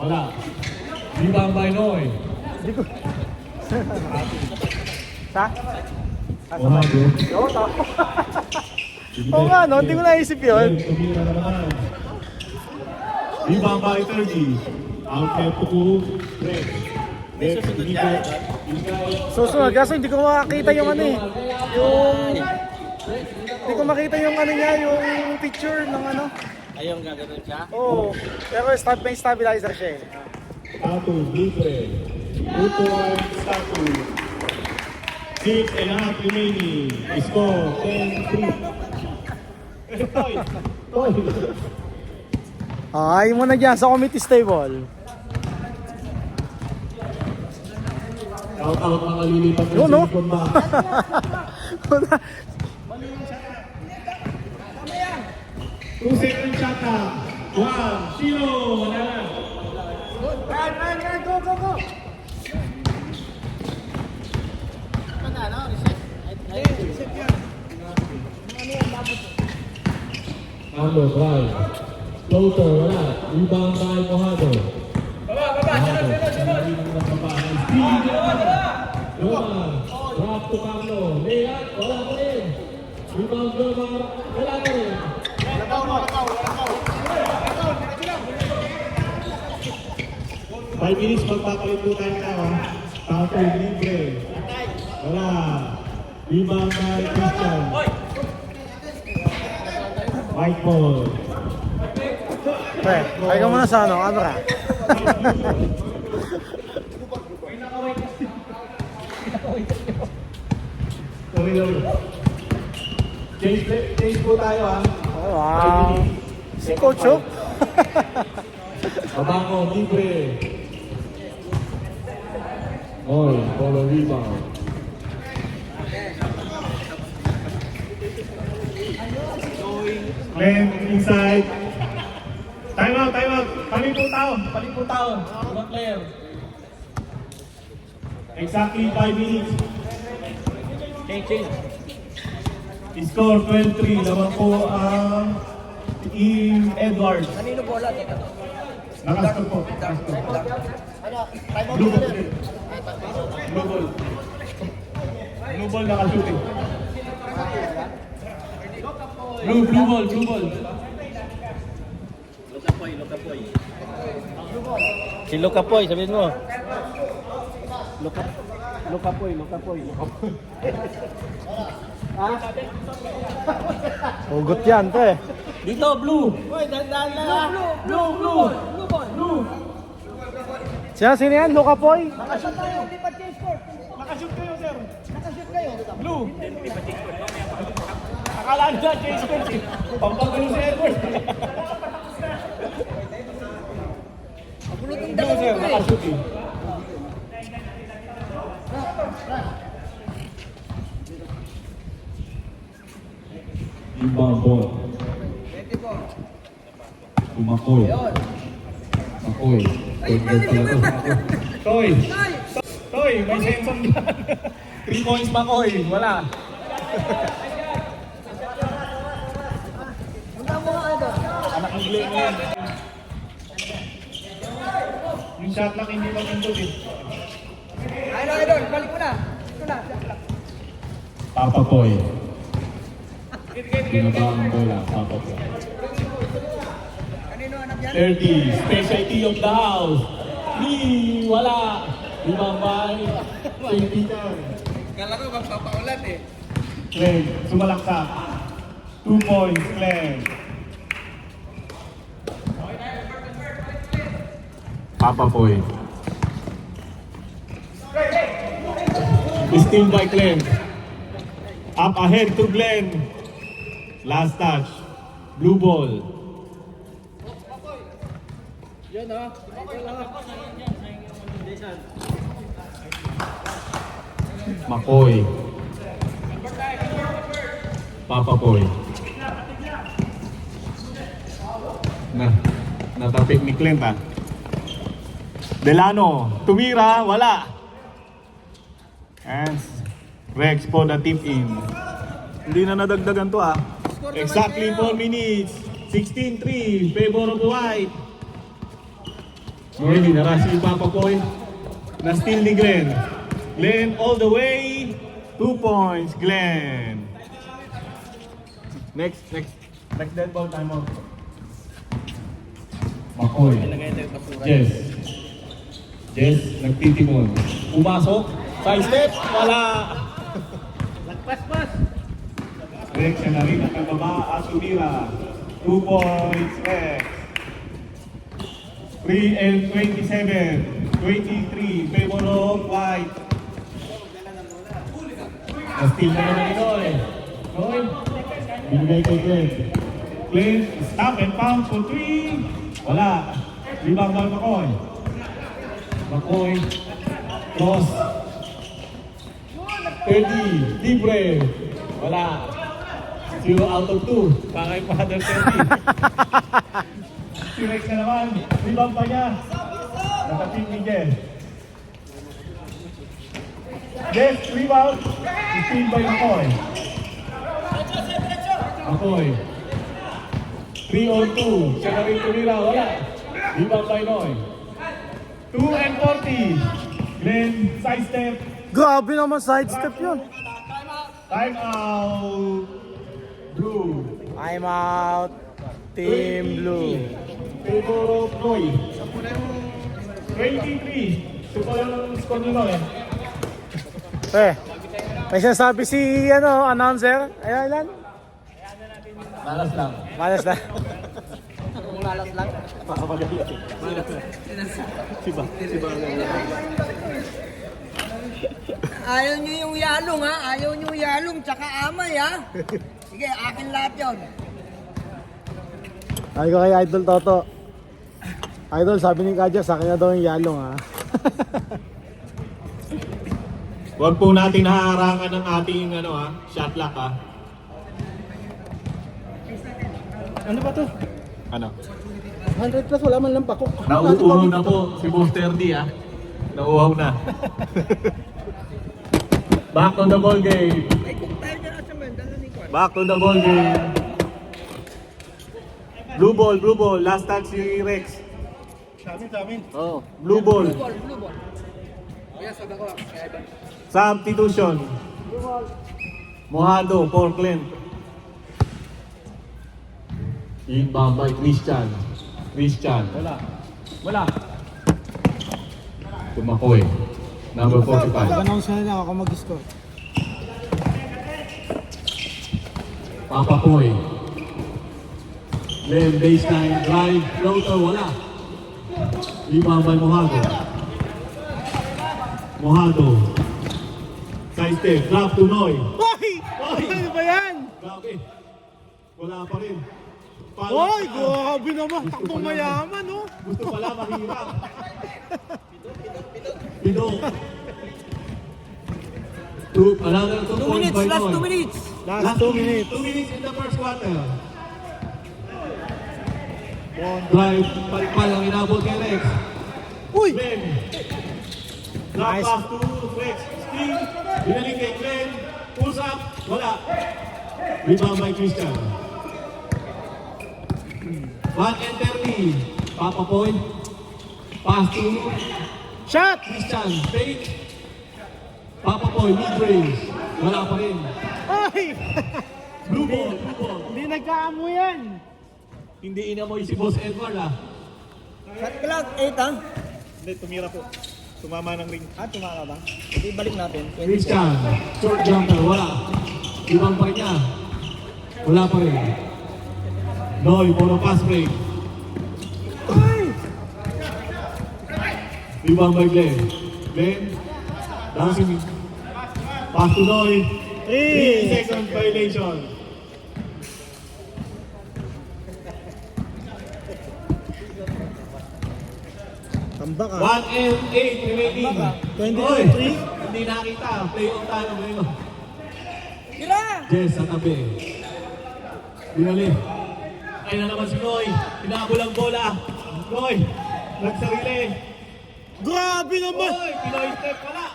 Wala. Rebound by Noy. Hindi ko. Sa? Ohado. Oo, tama. Oo nga, no? Hindi ko naisip yun. Tumira na naman. Rebound by 30. Out kay Puku. Break. Susunod, kaso hindi ko makakita yung ano eh. Hindi ko makita yung ano niya, yung picture ng ano. Ayun, gagawin siya? Oo. Pero may stabilizer siya eh. Tatu, libre. Upuan, Tatu. 6.5 remaining. Score 10-3. Toy. Ay mo na dyan sa committee stable. Out mga lilipat ng Yun, no? silikon ba? Two second shot na. One, zero, wala na. Run, go, go, go! Ando, drive. Floater, wala. Rebound by Mohado. Mohado. Sandali ng nakaba. Speed. Loma. Drop to Carlo. Layup. Wala pa rin. Rebound Loma. Wala pa rin. 5 minutes magpapalit po tayo na. Tato, libre. Wala. Rebound by Christian. White ball. Pre, ay ka muna sa ano, camera. Change po tayo ha. Oh, wow. Si Coach oh. Babango, libre. Oy, follow rebound. Glenn, inside. Time out, time out. Paling po tao. Mga player. Exactly 5 minutes. Change. Score 12-3. Laban po ang Team Edwards. Kanino bola? Nakascore po. Blue ball. Blue ball. Blue ball nakashooting. Blue ball. Lukapoy. Si Lukapoy, sabihin mo. Lukapoy. Ha? Hugot yan, pre. Dito, blue. Hoy, dandan na. Blue. Sino yan? Luka Poy? Nakashoot tayo, lipat kayo score. Nakashoot kayo, sir. Nakashoot kayo. Blue. Akala nila, Chase Coach. Pampagano si Edward. Blue, sir. Nakashoot eh. Ibang ball. Makoy. Toy, may sensor dyan. 3 points Makoy, wala. Anak ng Glenn yan. Yung shot lock hindi magandog eh. Idol, balik mo na. Ito na. Papa Boy. Binaba ang bola, Papa Boy. Kanino anak yan? 30, specialty of the house. Wala. Ibambay. 20 down. Kala ko magpapaulan eh. Glenn, sumalaksak. 2 points, Glenn. Papa Boy. Steal by Glenn. Up ahead to Glenn. Last touch. Blue ball. Yan ha. Makoy. Papa Boy. Natapik ni Clint ah. Delano, tumira, wala. And Rex for the tip in. Hindi na nadagdagan to ah. Exactly 4 minutes. 16-3, favor of White. Noemi, naras yung Papa Poy. Na-steal ni Glenn. Glenn all the way. 2 points, Glenn. Next dead ball time out. Makoy. Jess. Jess, nagtitimon. Pumasok. Side step. Wala. Pas. Rex na rin ang kababa at sumira. 2 points, Rex. 3 and 27. 23. Favor of White. Na-steal na naman ni Noy. Noy. Binigay kay Glenn. Glenn, stop and pound for 3. Wala. Rebound by Makoy. Makoy. Cross. 30. Libre. Wala. 0 out of 2. Pakay pa other 30. Si Rex na naman. Rebound pa niya. Nakapin ni Jen. Yes, rebound. Steal by Makoy. Makoy. 3 on 2. Siya na rin tumira. Wala. Rebound by Noy. 2 and 40. Glenn, side step. Grabe naman sidestep yun. Time out. Blue. I'm out. Team Blue. Favor of Noy. 23. Supa lang ang score ni Noy. May sinasabi si announcer. Ayan. Malas lang. Malas na. Malas lang. Ayaw nyo yung yalong ha? Ayaw nyo yung yalong tsaka amay ha? Sige, akin lahat yun. Sabi ko kay Idol Toto. Idol, sabi ni Kadya, sa akin na daw yung yalong ha. Huwag po natin haharangan ng ating shot clock ha. Ano ba to? Ano? 100 plus, wala man lang pakok. Nauuhaw na po si Booster D ha. Nauuhaw na. Back to the ball game. Ay, kung tayo dyan at sa men, dalo ni Kwan. Back to the ball game. Blue ball. Last touch si Rex. Oo. Blue ball. Blue ball. Kaya sabi ko, kaya iba. Substitution. Mojado, Portland. Inbound by Christian. Wala. Tumakoy. Number 45. Pag-announce na lang ako mag-score. Papa Poy. Glenn, baseline, drive, floater, wala. Rebound by Mojado. Side step, drop to Noy. Hoy! Ano ba yan? Grabe. Wala pa rin. Hoy! Grabe naman. Takbong mayaman, oh. Gusto pala mahirap. Pidok. Another 2 2 points minutes, by last Noy. 2 minutes. Last 2 minutes. 2 minutes in the first quarter. Drive, palpal ang inabot kay Rex. Uy! Glenn. Drop Nice. pass to Rex. Steal. Binaling kay Glenn. Pulls up. Wala. Rebound by Christian. 1 and 30. Papa Poy. Pass to Shot! Christian. Fake. Papa Poy, mid-range. Wala pa rin. Ay! Blue ball. Hindi nagkaamo yan. Hindi inamoy si Boss Edward ah. Shot clock, 8 ha? Hindi, tumira po. Tumama ng ring. Tumaka ba? Hindi, balik natin. 24. Christian. Short jumper. Wala. Ibang pa rin niya. Wala pa rin. Noy, puro pass break. Rebound by Glenn. Dancing. Pass to Noy. 3 seconds violation. Tambak 1 and 8 remaining. 22, Oy, 3. hindi nakita. Play on tayo ngayon. Tira! Jess sa tabi. Binali. Ay na naman si Noy. Hinabol ang bola. Noy, nagsarili. Grabe naman! Noy, Pinoy step wala.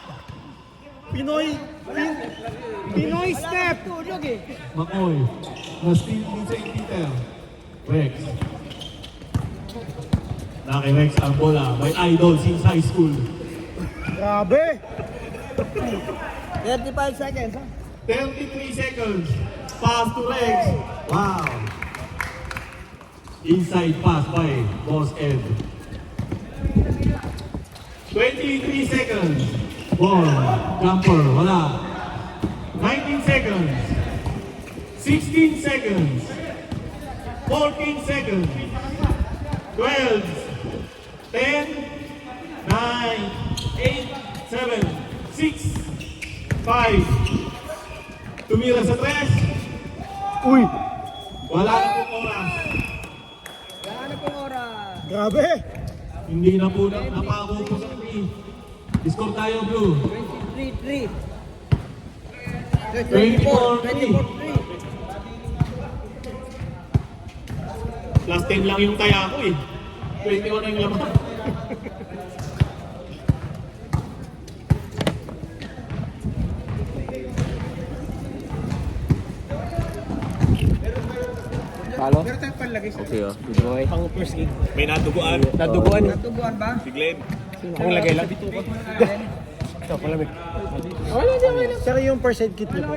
Pinoy step! Tulog eh. Makoy. Na-steal ni St. Peter. Rex. Nakirex ang bola. May idol since high school. Grabe! 35 seconds, ha? 33 seconds. Pass to Rex. Wow. Inside pass by Boss Ed. 23 seconds. Ball. Jumper. Wala. 19 seconds. 16 seconds. 14 seconds. 12. 10. 9. 8. 7. 6. 5. Tumira sa 3. Uy! Wala na po oras. Ano pong oras? Grabe! Hindi na po napako po sa kami. Score tayo, Blue. 23-3. 24-3. Plus 10 lang yung kaya ko eh. 21 na yung laman. Palo? Okay, oh. Good boy. May natuguan. Naduguan eh. Natubuan ba? Si Glenn. Ang lagay lang. Ito, palamig. Sir, yung first aid kit niyo po.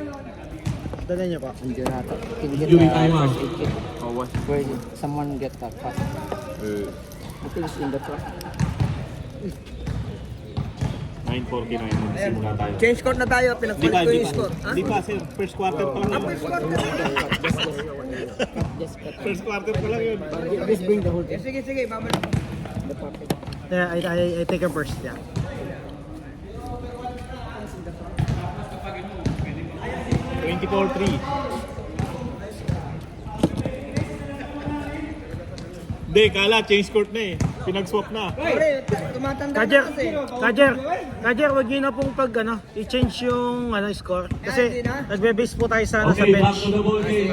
Dala niyo pa. Hindi na ito. Can you get During the time out. first aid kit? Oh, what? Where is it? Someone get that fast. I think it's in the truck. 9:49 magsimula tayo. Change court na tayo. Pinagpalit ko yung score. Ha? Di pa, sir. First quarter pa lang. First quarter. Just cut. First quarter pa lang yun. Just bring the whole thing. Sige, sige. Babalik ko. The pocket. Yeah, I take him first. Yeah. Hindi, kala, change court na eh. Pinag-swap na. Pare, tumatanda Kajer, na kasi. Kajer, wag niyo na pong i-change yung score. Kasi hindi na? nagbe-base po tayo sa, sa Okay, back bench. to the ball game.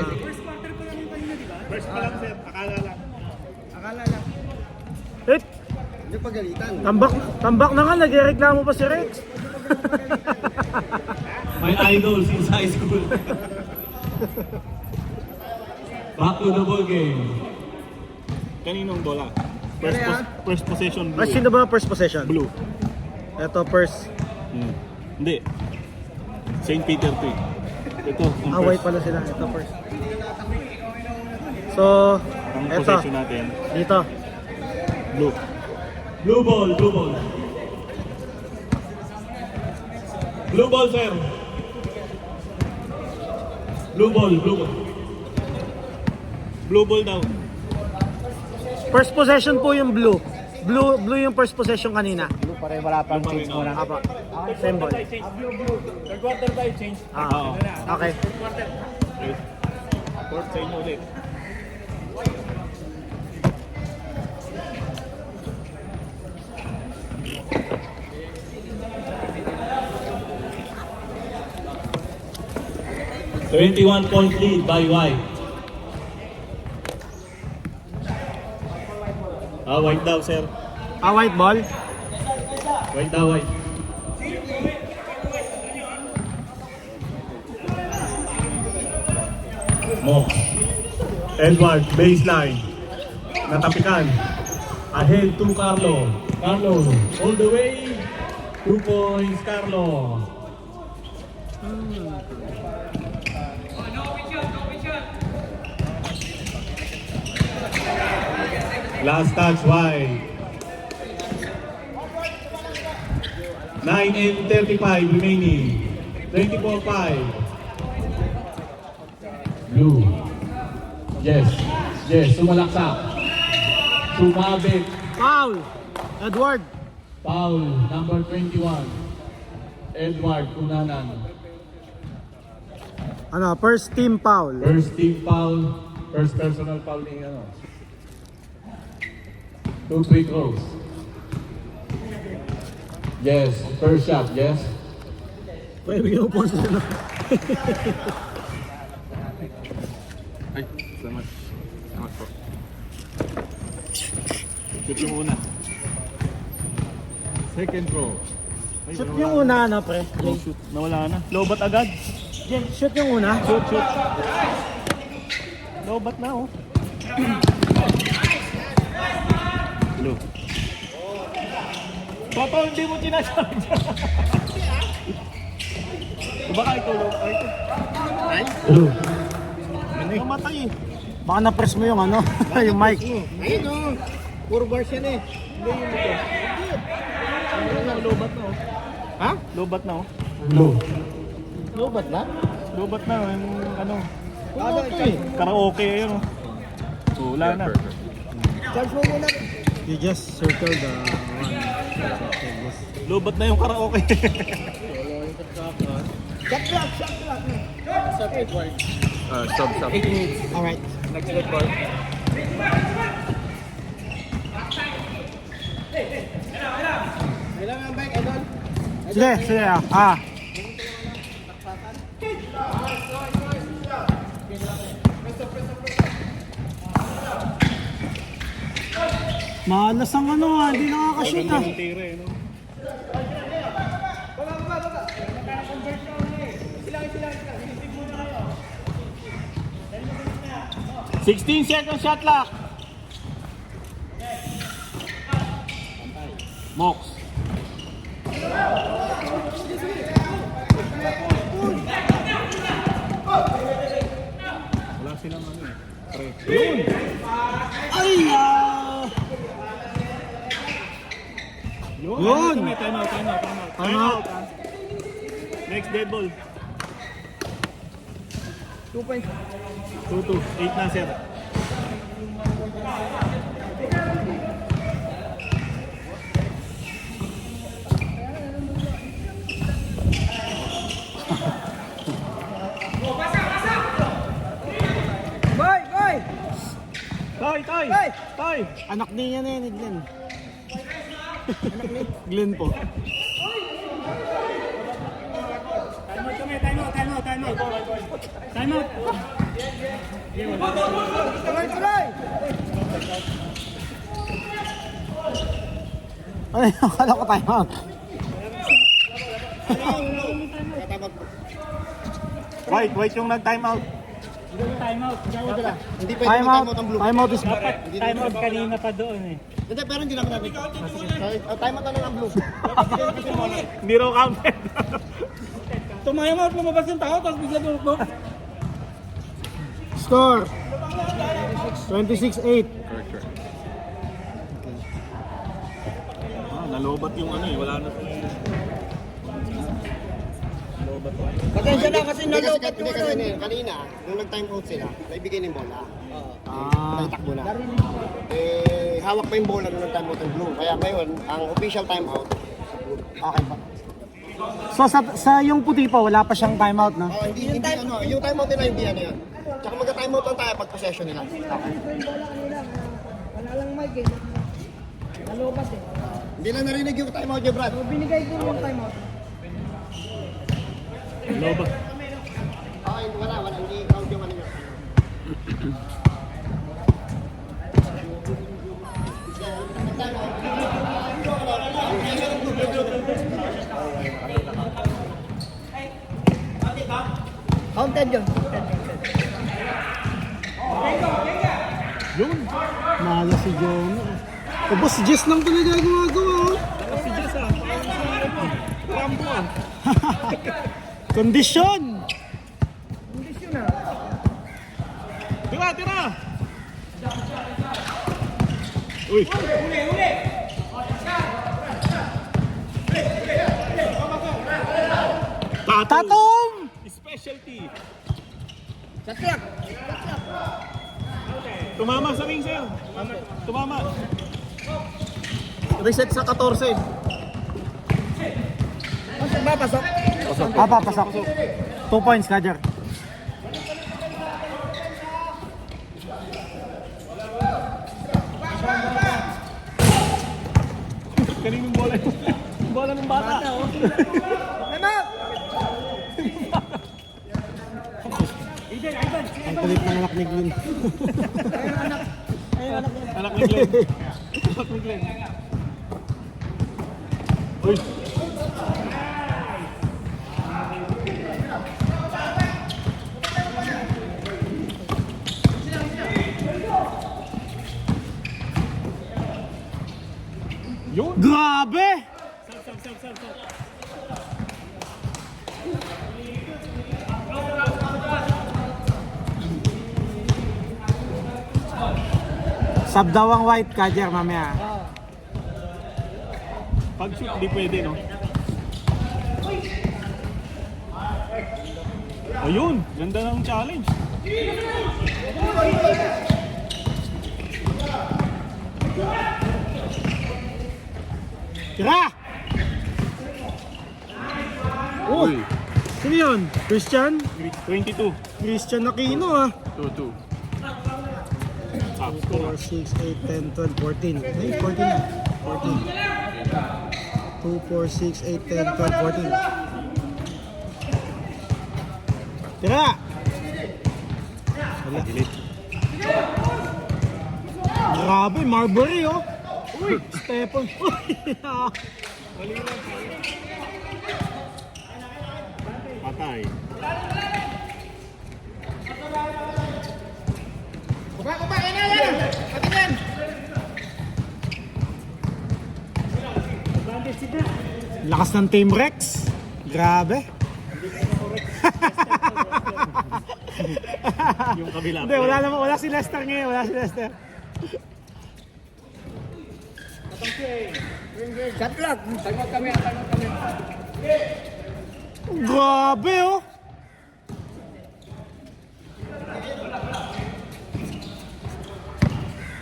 First pa lang, sir. Akala lang. Akala lang. Eh, Yung pagalitan. tambak na nga, nagreklamo pa si Rex. My idol since high school. Back to the ball game. Kaninong bola? First possession blue. Sino ba first possession? Blue. Ito, first. Hindi. St. Peter 3. Ito, ang White pala sila. Ito, first. So, Ang ito. possession natin. Dito. Blue. Blue ball, blue ball. Blue ball, sir. Blue ball, blue ball. Blue ball daw. First possession po yung blue. Blue yung first possession kanina. Blue pa rin, wala pang change mo lang. Apa. Same ball. Third quarter tayo, change. Okay. Court sa inyo ulit. .1 lead by White. White daw, sir. White ball. White daw, White. Mo. Edward, baseline. Natapikan. Ahead to Carlo. Carlo, all the way. 2 points, Carlo. Last touch, White. 9:35 remaining. 24-5. Blue. Yes. Yes, sumalaksak. Sumabit. Foul. Edward. Foul, number 21. Edward Cunanan. First team foul. First team foul. First personal foul ni ano. 2 free throws. Yes, first shot, yes. Pwede bigyan mo po sila. Salamat po. Shoot yung una. Second throw. Shoot yung una, pre. Jay. Shoot, nawala na. Lobat agad. Jay, shoot yung una. Shoot. Lobat na oh. Blue. Toto, hindi mo sinasabi. Baka ikaw lang. Blue. Namatay eh. Baka na-press mo yung ano, yung mic. Ayun o. Puro bars yan eh. Lobat na oh. Ha? Lobat na oh. Blue. Lobat na? Lobat na yung ano. Ano, charge Karaoke yun oh. So, wala na. charge mo muna. You just circle the one. Lobat na yung karaoke. Shot clock, shot clock. Stop. 8 minutes. Alright. Next record. Kailangan ang bike, idol. Sige. Ah. Malas ang ano ah, hindi nakakashoot ah. Tira eh, no? Sixteen second shot clock. Mox. Wala silang ano eh. Pre. Yun! Ay! Yun! Time out. Time out. Next dead ball. 2 points. 2-2. 8 na sir. Boy! Tay! Hey! Tay! Anak niya na yan, ni Glenn. Glenn po. Time out! Tuloy! Ay, akala ko time out. White yung nag-time out. Time out is Time out kanina pa doon eh. Hindi, pero hindi naman natin. Time out na ng blue. Hindi raw counted. Tumaya mo at lumabas yung tao, tapos bigla tulog. score. 26-8. Nalobat yung ano eh. Wala na sa Pasensya na kasi nalobat Hindi ko kasi nun. kanina, nung nag-time out sila, naibigay na yung bola. Ah. Naitakbo na. Eh, hawak pa yung bola nung nag-time out ng blue. Kaya ngayon, ang official time out, okay pa. So sa yung puti pa, wala pa siyang time out, no? Oh, hindi ano, yung time out nila hindi ano yun. Tsaka magka-time out lang tayo pag possession nila. Okay. Wala lang mic eh. Nalobat eh. Hindi lang narinig yung time out niya, Brad. Binigay ko yung time out. Lobat. Okay, wala, hindi count yung ano yun. Counted yun. Yun. Malas si Jonah. Tapos si Jess lang talaga gumagawa. Si Jess ah. Rambo ah. Kondisyon! Kondisyon na. Tira! Uy! Tatom! Specialty! Shot clock. Tumama sa ring sir. Tumama. Reset sa 14. Pasok ba? Pasok? Pasok. 2 points, Kajer. Kaninong bola yun? Bola ng bata. Time out! Ang kulit ng anak ni Glenn. Anak ni Glenn. Anak ni Glenn. Uy! Grabe! Sub daw ang white Kajer mamaya. Pag shoot, di pwede, no? Ayun, ganda ng challenge. Tira! Oh! Uy, Sino yun? Christian? 22. Christian Aquino ah. 2-2. 4, 6, 8, 10, 12, 14. Ay, 14 na. 14. 2, 4, 6, 8, 10, 12, 14. Tira! Wala. Grabe, Marbury oh. Uy, Stephen. Uy, Patay. lakas ng Team Rex. Grabe. Yung kabila. Hindi, wala naman. Wala si Lester ngayon. Wala si Lester. Shot clock. Grabe oh.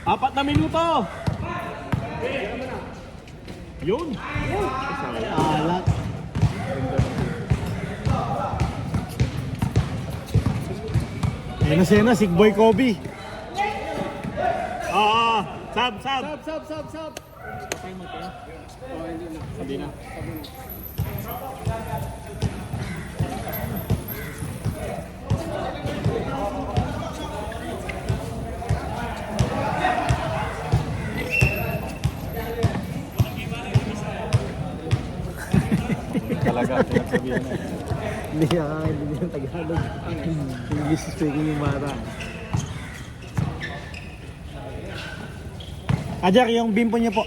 Apat na minuto. Yun. Alat. Ayun na siya na, Sigboy Kobe. Sab. Sub. Hindi na. Talaga, pinagsabihan na. Hindi nakakaintindi ng Tagalog. English speaking yung bata. Kajar, yung bimpo niya po.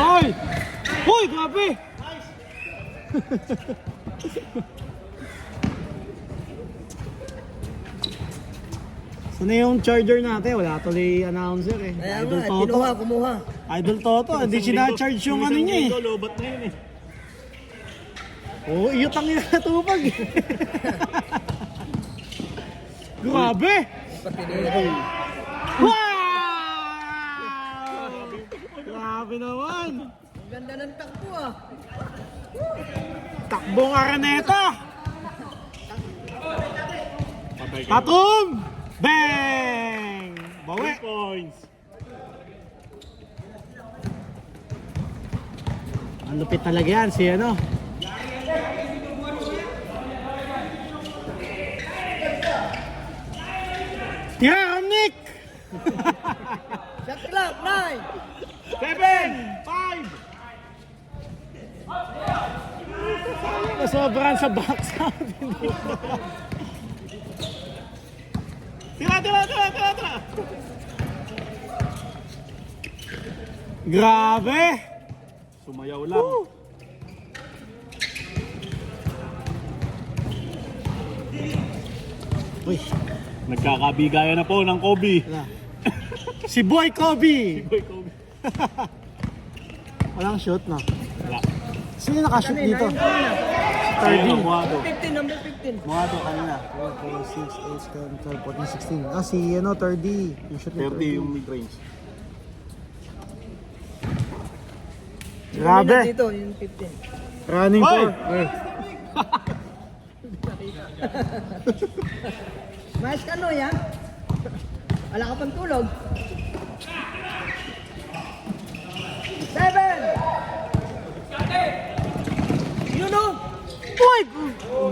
Ay! Uy, grabe! Sana yung charger natin? Wala tuloy announcer eh. Kaya Idol nga, Toto. kumuha. Idol Toto, hindi sinacharge yung ano niya eh. Lobat na yun eh. Oo, iyot ang inatupag eh. Grabe! Wow! Grabe naman! Ang ganda ng takbo ah. Takbong Araneta! Patay ka. Tatum! Bang! Bawi! 3 points. Ang lupit talaga yan, si ano? Tira, Nick! Shot clock, 9. 7, 5. Nasobran sa box out. Tira. Grabe! Sumayaw lang. Uy, Nagkakabigayan na po ng Kobe. wala. Si Boy Kobe! Boy Kobe. Walang shoot na. Wala. Sino nakashoot dito? Ayun, Muado. 15, number 15. Muado kanina. 4, 6, 8, 10, 12, 14, 16. Ah, si ano, 30. Yung shoot ni 30 yung mid-range. Grabe! Dito, yung 15. Running Hoy! for. Mas ka no yan? Wala ka pang tulog. 7! Yun o! Uy!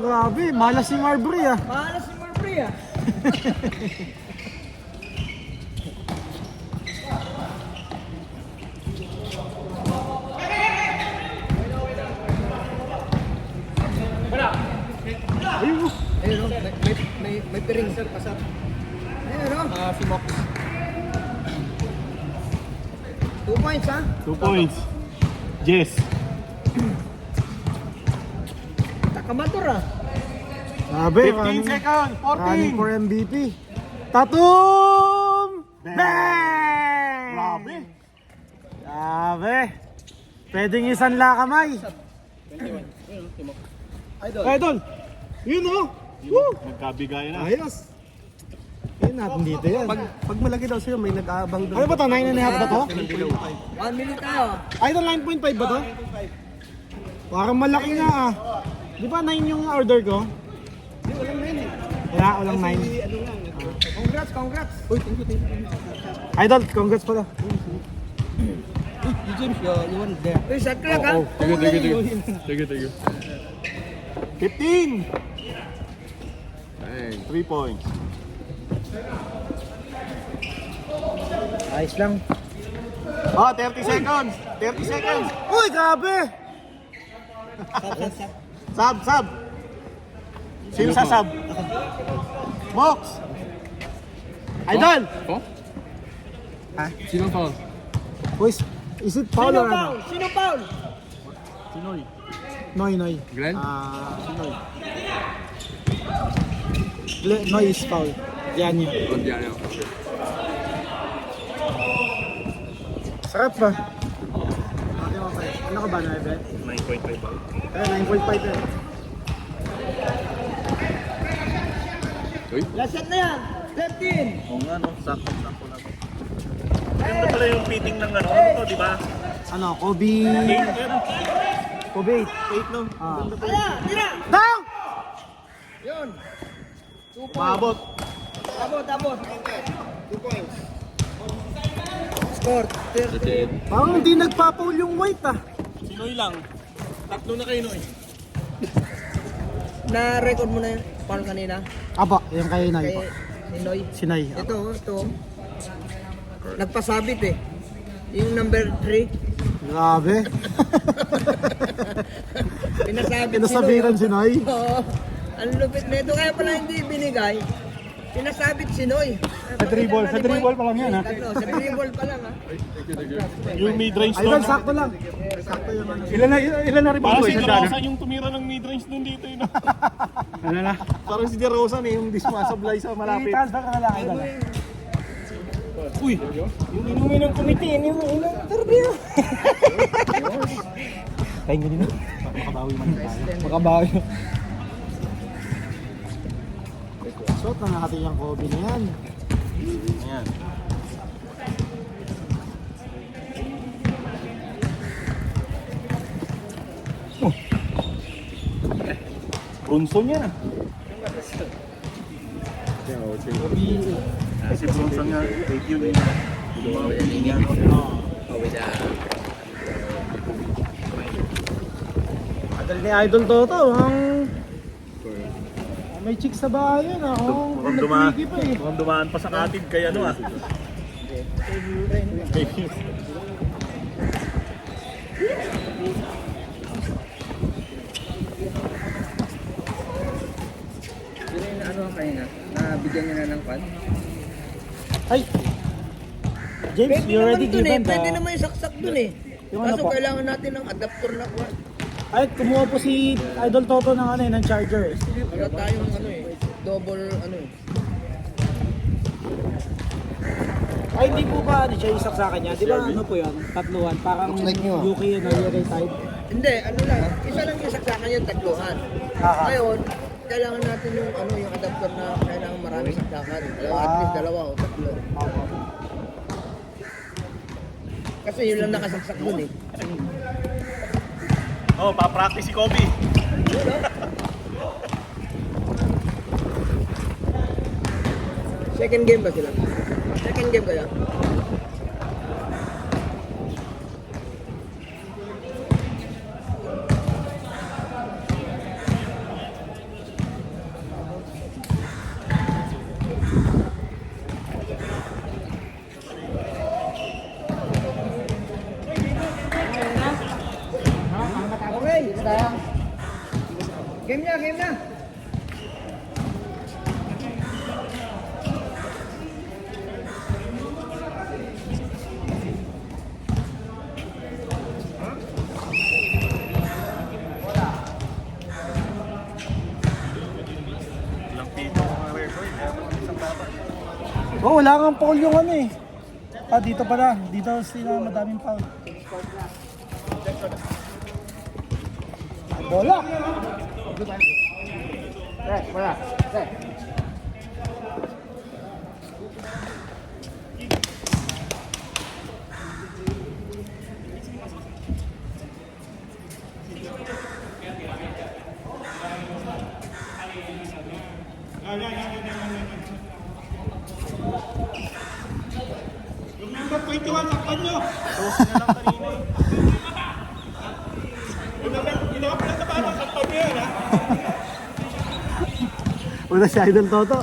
Grabe, malas si Marbury ah. Mahalas si Murphy ah. Ayun o, may piring. Ayun o. Si Mox. 2 points ha. 2 points. Jess. Takamator ah. Grabe, 15 seconds. running 14. for MVP. Tatum! Bang! Grabe. Grabe. Pwedeng isanla kamay. Idol. Yun oh. Woo! Nagkabigayan na. Ayos. Yun natin dito yan. Pag malaki daw sila, may nag-aabang Ano ba to? 9.5 ba to? 1 minute tayo. Idol 9.5 ba to? Parang malaki nga ah. Di ba 9 yung order ko? Walang 9. Congrats. Idol, congrats pala. Uy, shot clock ha. Sige. 15. 3 points. Ayos lang. Oh, 30 seconds. 30 seconds. Uy, grabe! Sub. Sino sa sub? Mox. Idol! Sinong foul? Boys, is it foul or ano? Sino foul? Noy. Glenn? Noy. Noy is foul. Yan yun. Sarap ba? Ano ka ba, 9? 9.5 ba? 9.5 yan. Last shot na yan. 15. Oo nga, no? Sakto lang. Ganda pala yung fitting ng ano to, di ba? Ano, Kobe... 8, Kobe 8 no? Kaya, tira. Down! Yun. 2 points. Maabot. Abot. 2 points. Score. 30. Parang hindi nagpa-foul yung white ah. Sinoy lang. Tatlo na kayo, Noy. Na-record mo na yung foul kanina. Aba, yung kay Noy Kay po. Ninoy. Sinay. Ito. Nagpasabit eh. Yung number 3. Grabe. Pinasabiran si Noy. Oo. Ang lupit nito. Kaya pala hindi binigay. Pinasabit si Noy. Sa 3 ball pa lang yan ha. Sa 3 ball pa lang ha. Yung mid-range Idol, doon. sakto lang. Sakto yung ano. Ilan na rin Parang si DeRozan yung tumira ng mid-range doon dito. Yun. Ano na? Parang si DeRozan eh, yung dismasablay sa malapit. I-transfer ka na lang, Idol. Yung inumin ng committee, yung interview. Tayo din na. Makabawi man tayo. Makabawi. Suot na natin yung Kobe na yan. Ayan. Brunson yan ah. Si Brunson nga, thank you din. Adal ni Idol Toto, ang may chicks sa bahay yun ah. Mukhang dumaan pa sa katid kay ano ah. Yun yung ano kanina, nabigyan niya na ng pan. Ay! James, you already given the... Pwede naman yung saksak dun eh. Yung ano Kaso po? kailangan natin ng adapter na kwan. Ay, kumuha po si Idol Toto ng ano eh, ng charger. Wala tayong ano eh. Double ano eh. Ay, hindi po ba ano siya isak sa kanya? Di ba ano po yun? Tatluhan. Parang Looks like new, ah. Yuki yun, Yuki type. Hindi, ano lang. Isa lang yung saksakan yung tatluhan. Ngayon, kailangan natin yung ano yung adapter na kailangan maraming saksakan. At least dalawa o tatlo. Kasi yun lang nakasaksak dun eh. Oh, pa-practice si Kobe. Second game ba sila? Second game kaya? Okay, game na. Oh, wala kang foul yung ano eh. Ah, dito pala. Dito sila madaming foul. Bola. Wala. Yung number 21, sakpan nyo. Yung number, ginagawa sa bata, sakpan nyo yan, ha? Una si Idol Toto.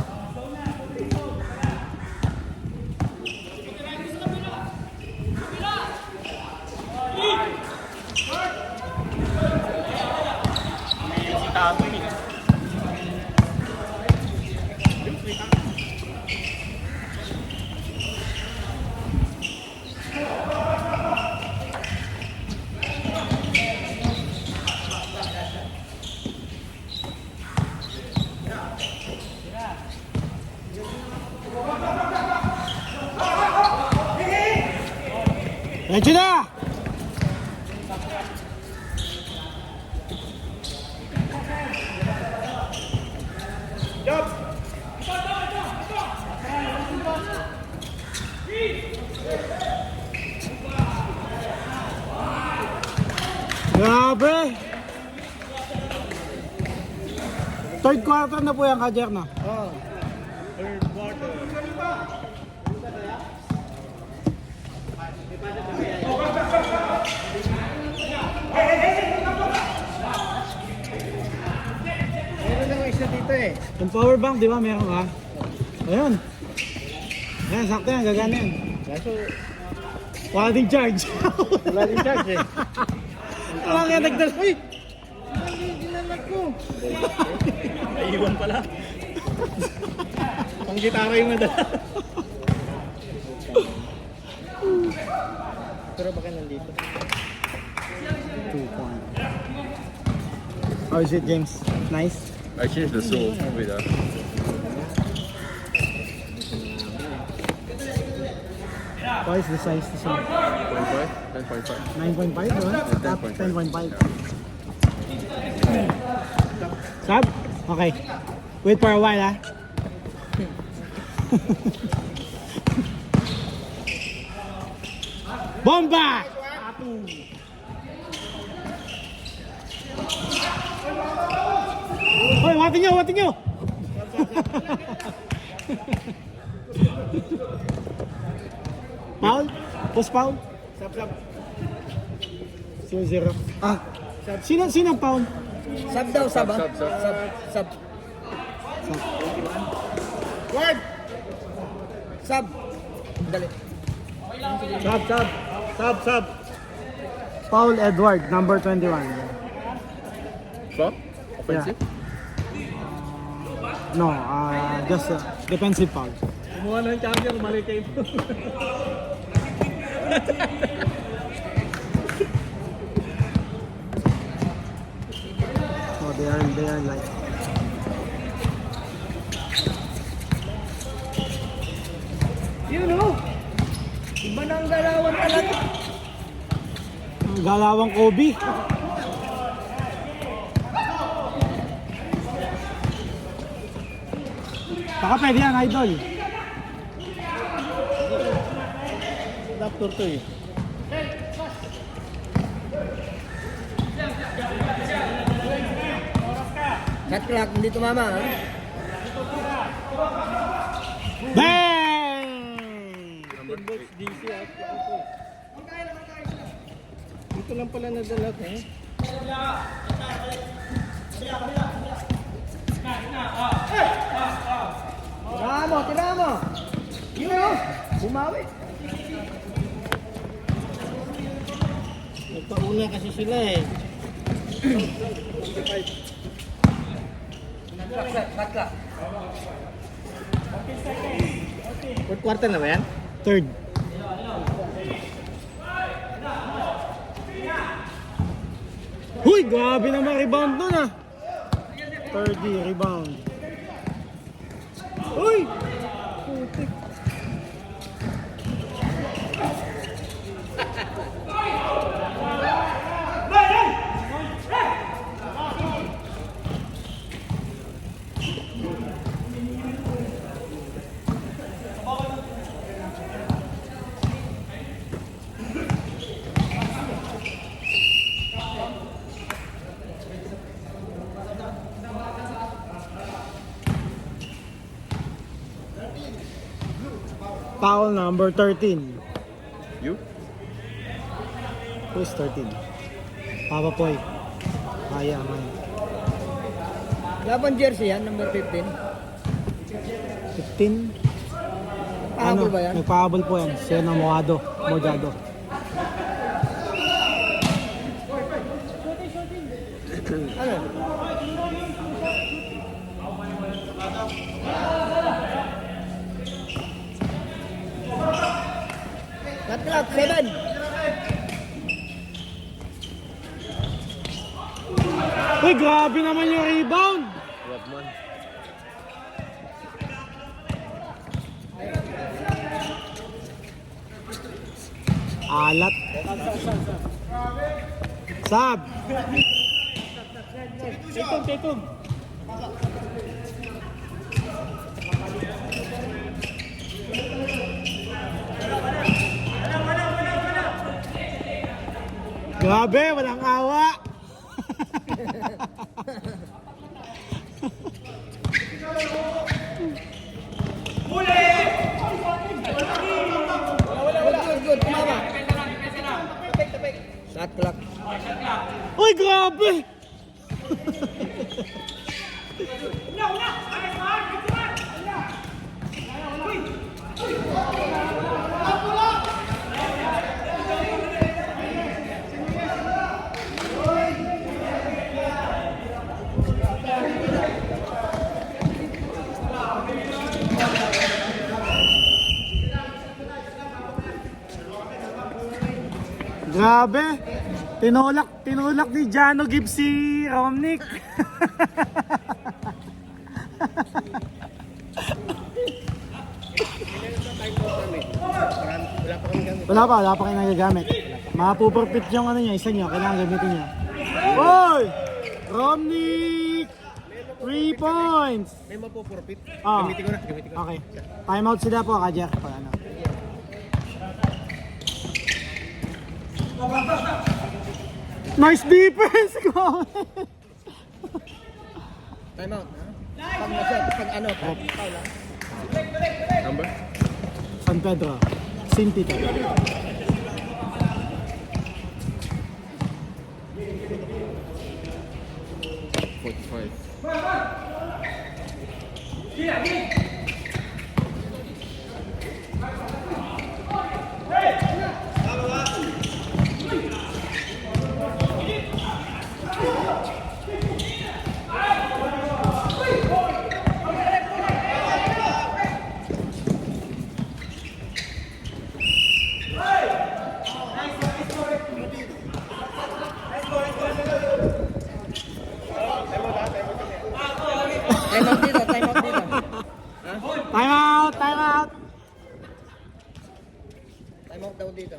Medyo na! Grabe! Third quarter na po yan, Kajer, no? Oh. Third quarter. Meron lang isa dito eh. Yung power bank, di ba? Meron ka? Ayun. Ayan, sakto yan. Gagana yan. Kaso, Wala ding charge. wala din charge eh. Wala kaya nagdala. Uy! Ginanag ko. Naiwan pala. Pang gitara yung nadala. Pero baka nandito. 2 point. How is it, James? Nice? I changed the sole. Wait, What is the size to say? 10.5? 9.5, diba? 10.5. 10.5. Sab? Okay. Wait for a while, ha? Bomba! Hoy, watin nyo, watin nyo! Foul? Post foul? Sab. 0-0. Ah, sino ang foul? Sab daw, sab ah. Sab. Word! Sab. Dali. Sub. Paul Edward, number 21. Foul? Offensive? No, just defensive foul. Kumuha na yung charger, mali kayo. Oh, they are like. You know, iba na ang galawan talaga. Ang galawang Kobe. Baka pwede yan, Idol. Adapter to eh. Shot clock, hindi tumama ha. Bang! Dito lang pala nadala eh. Tira mo! You know, bumawi. Nagpauna kasi sila eh. Shot. Fourth quarter na ba yan? Third. Huy, grabe naman rebound nun ah. 30 rebound. Uy! Putik. Foul number 13. You? Who's 13? Papa Poy. Kaya man. Laban jersey yan, number 15. 15? Pahabol ba yan? Nagpahabol po yan. Siya na Mojado. Ano? Shot clock, 7. Uy, grabe naman yung rebound! Rodman. Alat. Sab. Tatum. Grabe, walang awa. Good. Tumama. Shot clock. Uy, grabe! Grabe! Tinulak ni Jano Gibbs si Romnick. Wala pa kayo nagagamit. Mapupurpit yung ano niya, isa niya, kailangan gamitin niya. Hoy! Romnick! 3 points! May mapupurpit. Oh. Gamitin ko na. Okay. Time out sila po, Kajer. Pag ano. Nice defense! Time out. Pag na-shot, pag ano, pag foul lang. Number? San Pedro. St. Peter. Time out dito. Time out! Time out daw dito.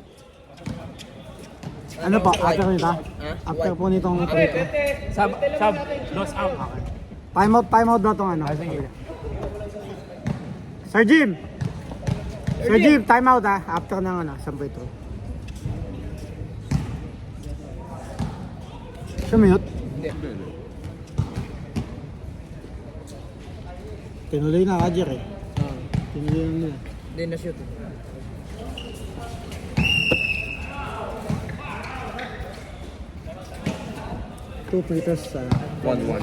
Ano po? After nito? Ha? After po nitong ito. Sub. Lost out. Time out daw itong ano. Sir Jim, time out ha. After ng ano, sampay ito. Sumiyot. Tinuloy na Kajer eh. Tinuloy na nila. Hindi na-shoot. 2 meters sa 1-1.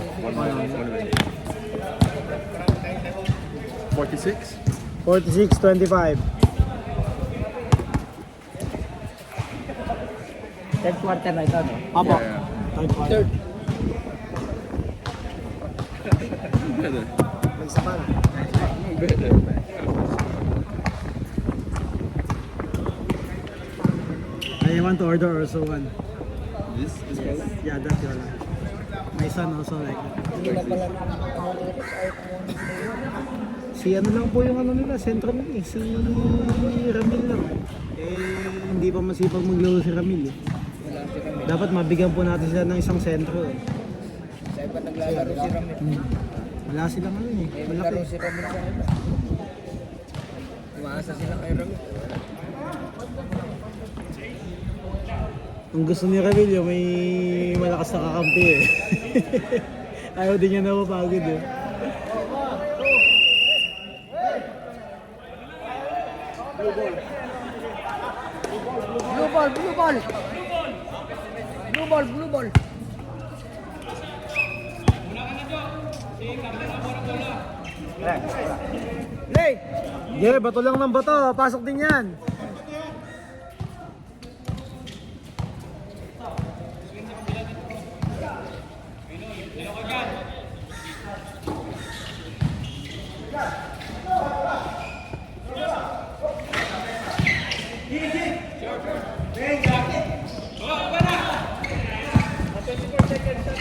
46? 46-25. Third quarter na ito, no? Apo. Yeah. Third. Better. May isa pa na. Better. I want to order also one. This one? Yeah, that one. My son also like that. Hindi na pala out mo. Si ano lang po yung ano nila, sentro nila eh. Si Ramil lang. hindi pa masipag maglaro si Ramil eh. Wala si Ramil. Dapat mabigyan po natin sila ng isang sentro eh. Sa iba naglalaro si Ramil. Wala silang ano eh. May Malaki. laro si Ramil sa iba. Umaasa sila kay Ramil. Ang gusto ni Ramil may malakas na kakampi eh. Ayaw din niya na mapagod eh. Blue ball, blue ball. Blue ball, blue ball. Play. Yeah, bato lang ng bato. Pasok din yan.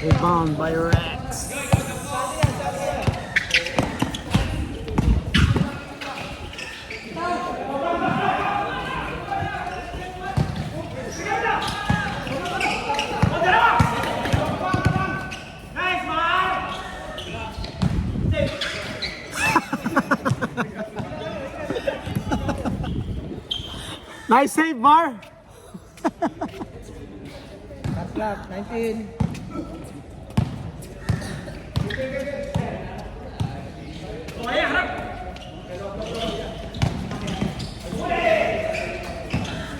Rebound by Rex. Nice save, Mar. Cut clock, 19.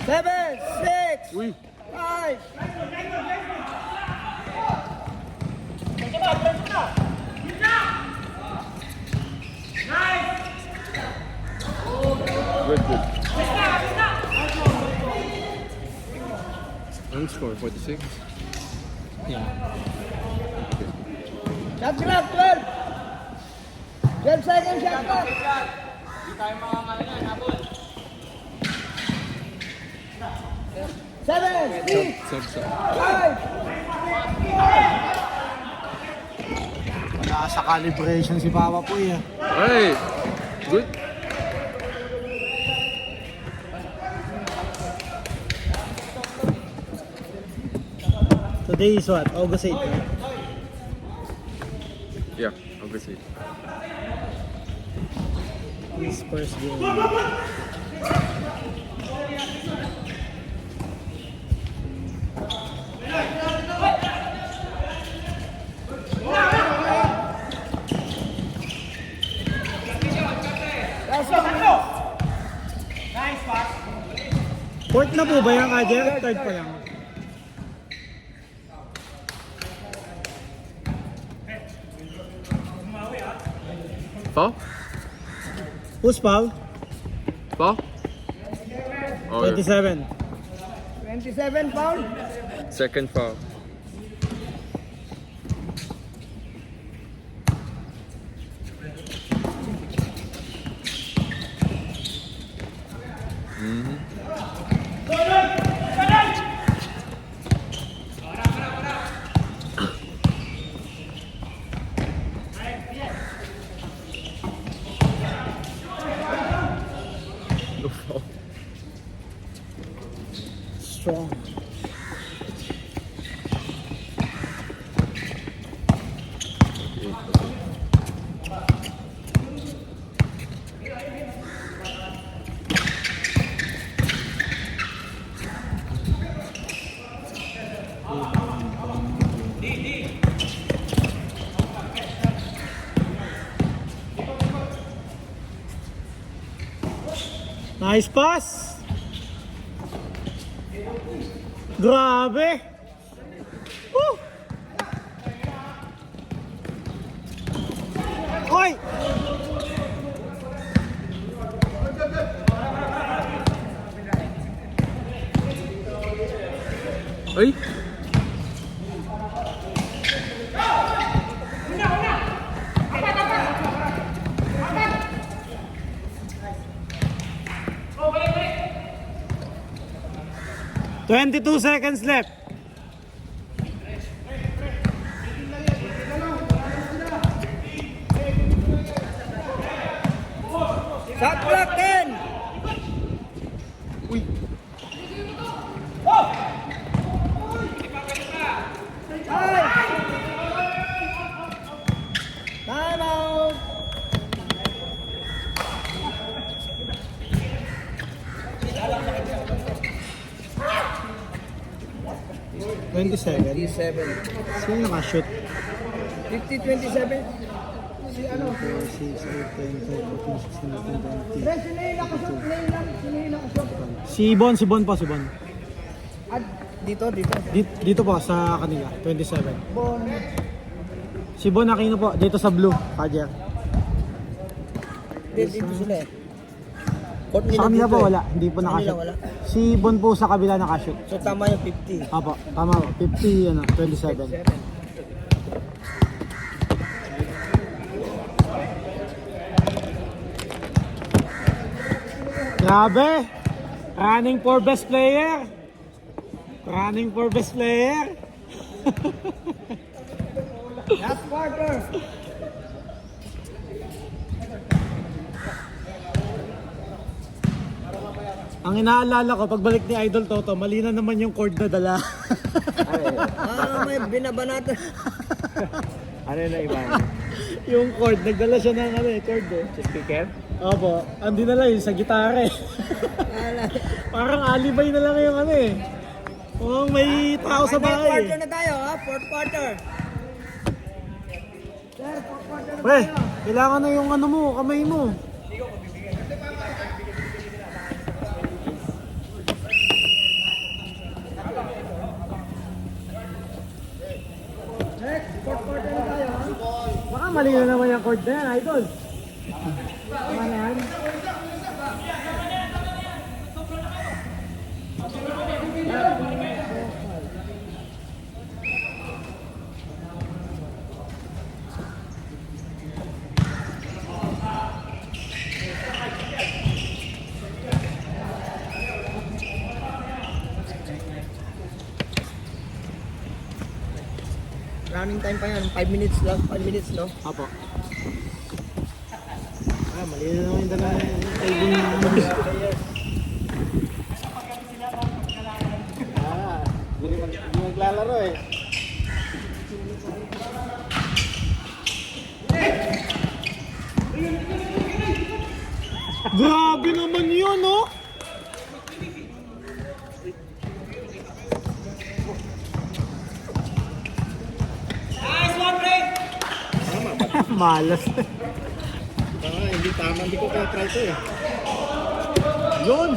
Seven, six, five. Good, good. One score, 46. Shot clock, 12. 12 seconds, shot clock. Seven, six, Sub, sub. five. Wala sa calibration si Papa Puy eh. Hey! Good. Today is what? August 8, right? Yeah, obviously. His first game. Fourth na po ba yung Kajer? Third pa lang. Foul? Who's foul? Foul? Oh, yeah. 27. 27 foul. Second foul. No foul. Strong. Nice pass! Grabe! Woo! Oy! Ay! $22 seconds left. Shot clock, 10. Uy! 27. 57. Sino nakashoot? 50-27? Si ano? 4, 6, 8, 10, 12, 14, 16, 17, 18, Pre, sino yung nakashoot? Sino yung nakashoot? Si Bon po, si Bon. Dito. Dito po sa kanila, 27. Bon. Si Bon Aquino po, dito sa blue, Kajer. Dito sila eh. Court nila Sa kanila dito po eh. wala, hindi po Sa kanila nakashoot. wala. Si Bon po sa kabila nakashoot. So tama yung 50. Apo, tama po. 50, 27. Grabe! Running for best player! Running for best player! Last quarter. Ang inaalala ko, pagbalik ni Idol Toto, mali na naman yung cord na dala. May binabanatan. Ano na iba? Yung cord, nagdala siya ng cord eh. Speaker? Opo, ang dinala yun sa gitara eh. Parang alibay na lang yung mukhang may tao sa Fourth bahay. quarter na tayo ha. Fourth quarter. Pre, kailangan na yung kamay mo. Baka mali na naman yung cord na yan, Idol. Tama na yan. Running time pa yan. 5 minutes lang. 5 minutes no? Apo. Mali na naman yung dala yung table na Hindi maglalaro eh. Grabe naman yun, no? Malas. Hindi tama, hindi ko kaya try to eh. Yun!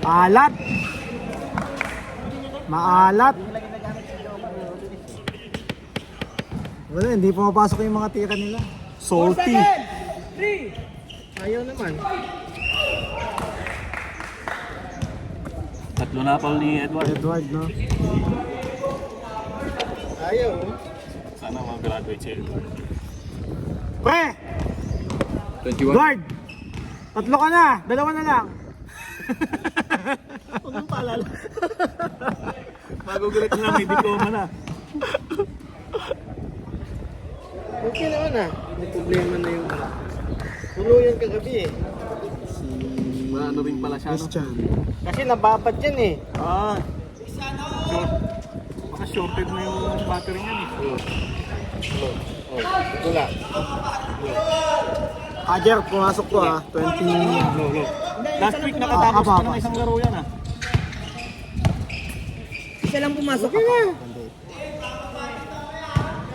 Maalat! Maalat! Wala, hindi pumapasok yung mga tira nila. Salty! Ayaw naman. Tatlo na pa ni Edward. Edward, no? Ayaw. Sana mag-graduate si Edward. Pre! 21. Guard! Tatlo ka na! Dalawa na lang! Huwag mo paalala. Magugulat na may diploma na. Okay naman ah. May problema na yung puno yan kagabi eh. Ano rin pala siya, no? Christian. Kasi nababad yan eh. Baka shorted na yung battery niyan eh. Ito lang. Kajer, pumasok ko 20... Last week nakatapos Apa. ka ng isang laro yan ah. Isa lang pumasok.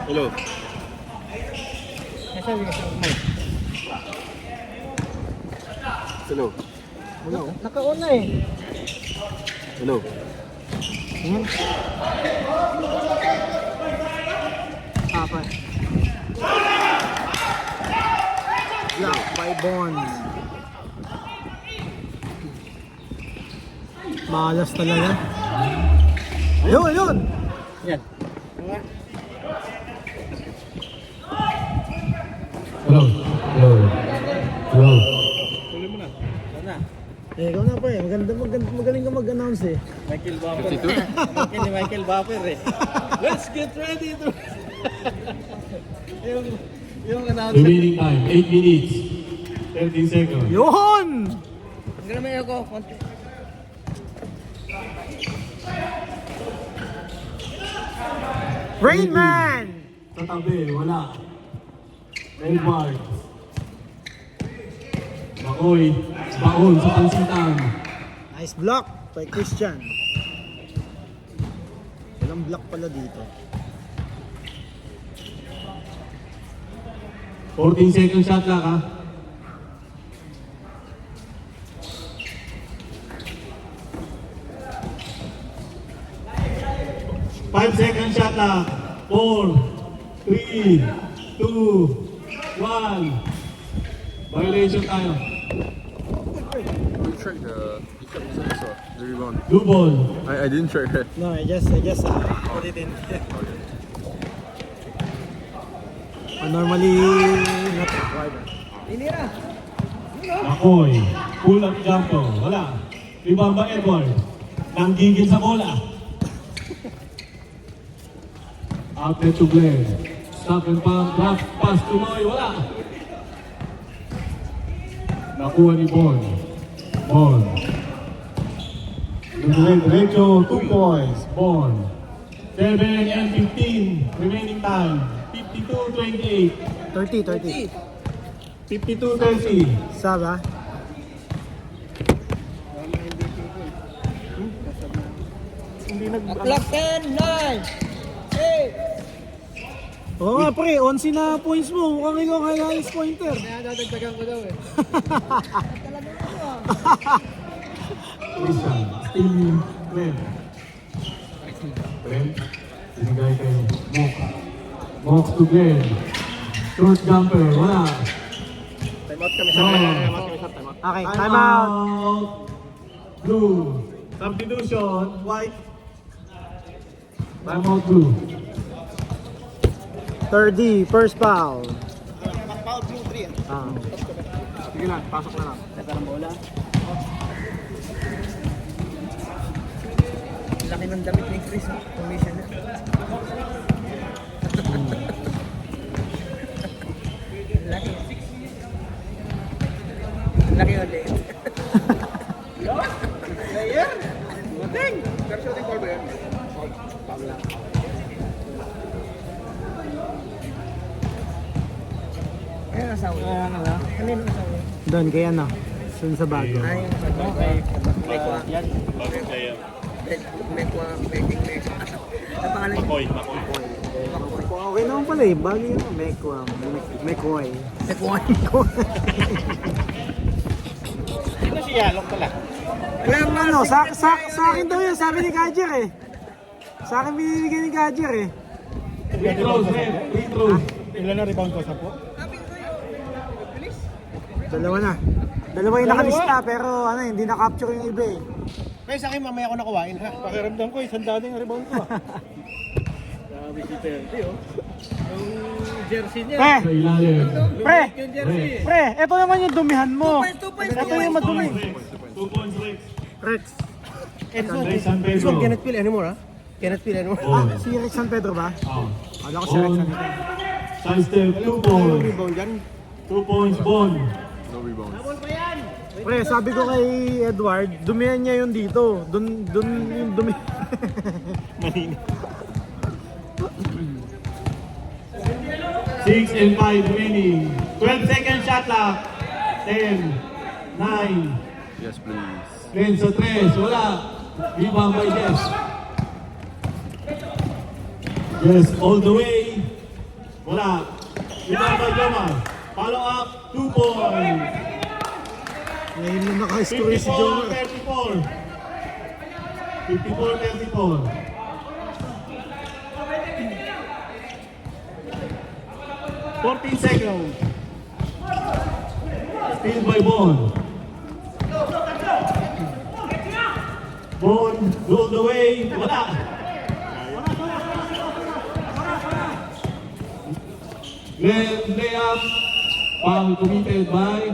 Hello. Hello. Nakauna eh. Hello. Apa. Block by Bon. Malas talaga. Ayun! Yan. Hello. Tuloy mo na. Ikaw na pa eh. Magaling ka mag-announce eh. Michael Buffer. 52? Ni Michael Buffer eh. Let's get ready to... yung announcement. Remaining time, 8 minutes, 13 seconds. Yun! Ang galamay ako. Konti. Rain Man! Tatabi, wala. Edward. Makoy, baon sa pansitan. Nice block by Christian. Walang block pala dito. 14 second shot clock ha. Five second shot clock. 4, 3, 2, 1. Violation tayo. You tried the rebound. Blue ball. I didn't try that. No, I just put it in. Normally not required. Tinira. Makoy. Pull-up jumper. Wala. Rebound ba Edward? Nanggigil sa bola. Outlet to Glenn. Stop and pump. Draft pass to Moy. Wala. Nakuha ni Bon. Bon. Diretso, 2 points. Bon. 7 and 15. Remaining time. 52-28. 30. 52-30. Saba. Clock 10, 9, 8. Oo nga pre, 11 na points mo. Mukhang ikaw ang highest pointer. Kaya dadagdagan ko daw eh. Christian. Still Glenn. Glenn. Sinigay kay Mok. Mok to Glenn. Short jumper. Wala. Timeout kami No. Okay, time out. Blue. Substitution. White. Time out blue. 30, first foul. Foul blue 3 Ah. Sige na, pasok na lang. Laki ng damit ni Chris, ha? Commissioner. Laki. Laki ulit. Player? Mating! Pero shooting call ba yan? Ayan ang asawa. Ano yung asawa? Doon, kaya na. Sun sa bago. Ay, Mekwa. Mekwa, Mekwa. Ang pangalan niya? Makoy. Okay naman pala eh. Bagay yun. Mekwam. Mekwoy. Mekwa. Sino si Yalong pala? Wala nga Ano, sa akin daw yun. Sabi ni Gadger eh. Sa akin binibigay ni Gadger eh. Free throws, Red. Free throws. Ilan na rebound ko sa po? Dalawa yung nakalista pero ano hindi na-capture yung iba eh. Pero sa akin mamaya ako nakuhain ha. Pakiramdam ko, isang dati yung rebound ko. Sabi si Terdy, oh. Yung jersey niya. Sa ilalim. Pre! Yung jersey. Pre! Ito naman yung dumihan mo. 2 points. Ito yung madumi. 2 points, Rex. Rex. Rex San Pedro. Cannot feel anymore ha? Cannot feel anymore. Oh. Si Rex San Pedro ba? Oh. Wala ko si Rex San Pedro. Side step, 2 points. Rebound dyan. 2 points, Bon. No rebounds. Pre, sabi ko kay Edward, dumihan niya yun dito. Dun yung dumi. 6 and 5 remaining. 12 second shot clock. 10, 9, Yes, please. Glenn sa 3. Wala. Rebound by Jess. Yes, all the way. Wala. Rebound by Jomar. Follow up, 2 points. Ngayon na naka-story si Jonah. 54-34. 14 seconds. Steal by Bon. Bon, all the way. Wala. Layup. Foul committed by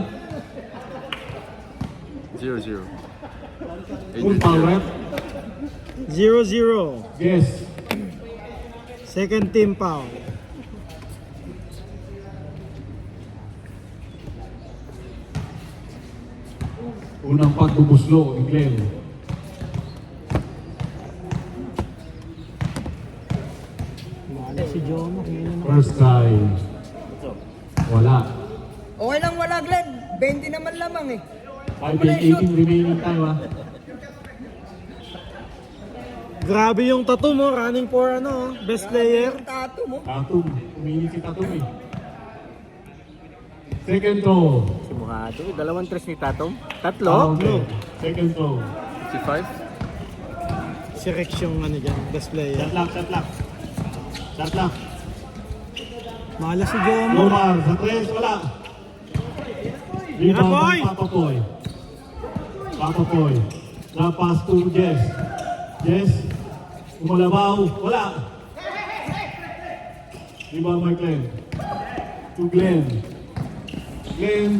0-0. full foul rep. 0-0. Yes. Second team foul. Unang pagbubuslo ni Glenn. Wala si Jonah. First try. Wala. Okay lang wala, Glenn. 20 naman lamang eh. 5 and 18 remaining time ha. Grabe yung tattoo mo, running for ano, best player. Yung tato mo. Tatum. Umiinit si Tatum eh. Second throw. Si Mojado. Dalawang tres ni Tatom. Tatlo. Counted. Second throw. 55? Si Rex yung ano dyan, best player. Shot lock, shot lock. Shot lock. Mahala si Jomo. Omar, sa tres, wala. Rebound Boy! ng Papa Boy. Papa Boy. Drop pass to Jess. Jess. Umalabaw. Wala. Rebound by Glenn. To Glenn. Glenn.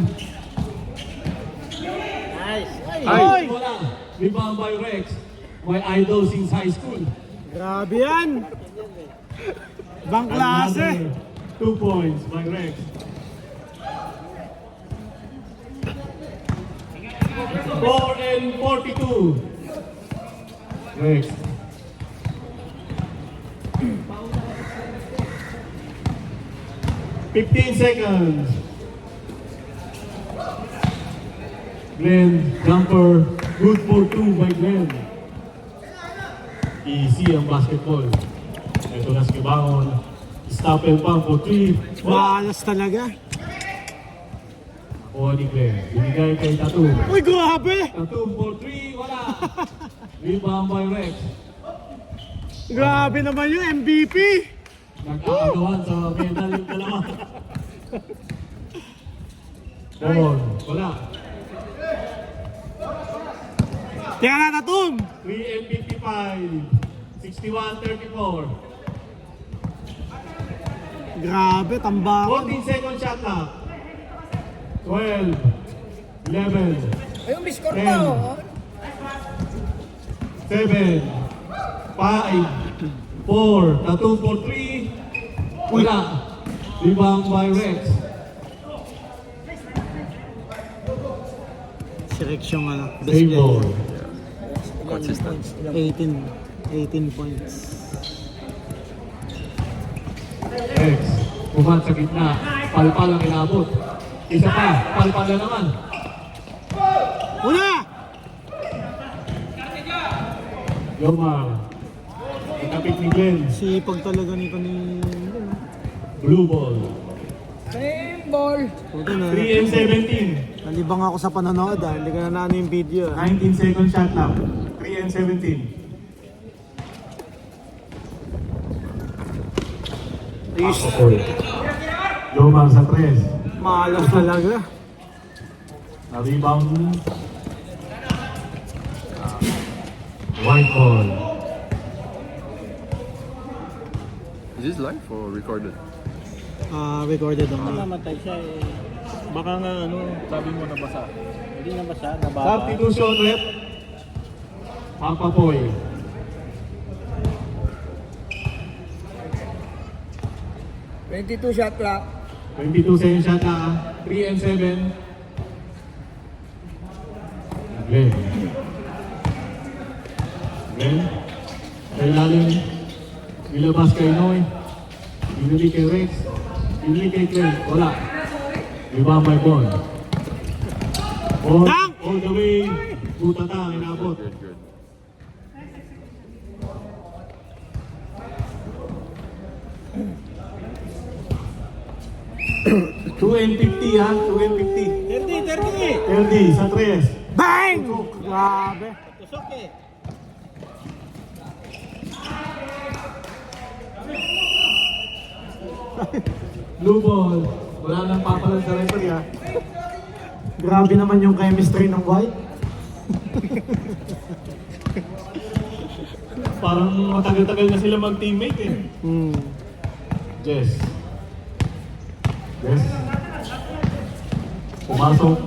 Ay! Wala. Rebound by Rex. My idol since high school. Grabe yan! Ibang klase! Another 2 points by Rex. Four and 42. Rex. "15 seconds. Glenn, jumper, good for 2 by Glenn. Easy ang basketball. Ito na si Kibangon. Stop and pump for 3. Mahalas talaga. O ni Glenn. Binigay kay Tatum. Uy, grabe! Tatum for 3. Wala. Rebound by Rex. Grabe naman yung MVP! Nagkakagawan sa medal yung dalawa. Ball. Wala. Tira na Tatum! 3 and 55. 61-34. Grabe, tambakan. 14-second shot clock. 12. 11. Ayun, biscore Ten. pa oh. 7. 5. 4. Tatum for 3. Wala. Rebound by Rex. Si Rex yung ano, best Same ball. player. Consistent. 18 points. Rex. Pumat sa gitna. Palpal ang inabot. Isa pa. Palpal na naman. Una! Yomar. Ikapit ni Glenn. Sipag talaga nito ni... Blue ball. Same ball. Puta na. 3 and 17. Nalibang ako sa panonood ah. Hindi ko na naano yung video ah. 19-second shot clock. 3 and 17. Yomar sa 3. Mahalas talaga. Na-rebound. White ball. Is this live or recorded? Recorded only. Namatay siya eh. Baka nga ano, sabi mo nabasa. Hindi nabasa, nabasa. Substitution rep. Papa Boy. $22 shot clock. 22-second shot na. 3 and 7. Glenn. Glenn. Sa ilalim. Nilabas kay Noy. Binili kay Rex. Binili kay Glenn. Wala. Rebound by Bon. All the way. Butata. Inabot. Good, good. Two and 50 ha. 2 and 50. 30 sa 3. Bang! Grabe. Tusok eh. Blue ball. Wala nang papalan sa referee ha. Grabe naman yung chemistry ng White. Parang matagal-tagal na sila mag-teammate eh. Jess. Jess. Pumasok.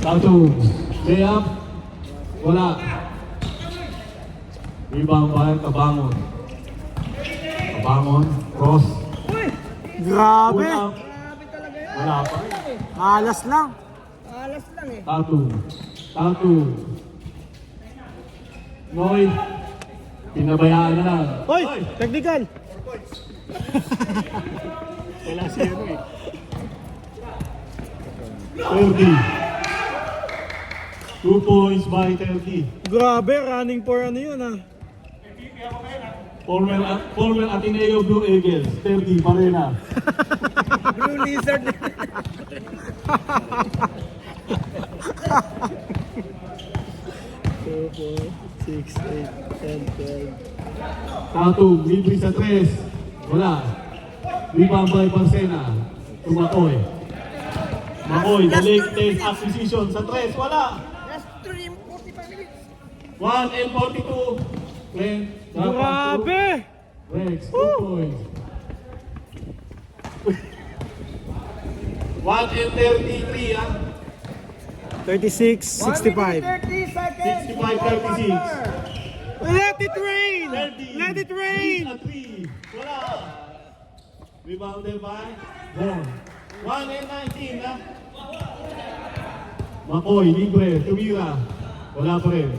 Tatum. Lay up. Wala. Rebound by Kabangon. Kabangon. Cross. Grabe. Pull up. Wala pa rin. Alas lang. Alas lang eh. Tatum. Tatum. Noy. Pinabayaan na lang. Hoy! Technical! Wala siya ano eh. 30. 2 points by 30. Grabe, running for ano yun ah. Former Ateneo Blue Eagles, 30, Barena. Blue Lizard. 6, 8, 10, 12. Tatum, libre sa 3. Wala. Rebound by Barcena. Tumakoy. Makoy, the latest acquisition sa 3. Wala. Last 3 45 minutes. 1 and 42. Glenn. Grabe! Rex, 2 points. 1 and 33, ah. 36, 65. 30 seconds. 65-36. Let it rain! 30. Let it rain! 3. Wala. Rebounded by Bon. 1 and 19, ah. Makoy, libre, tumira. Wala pa rin.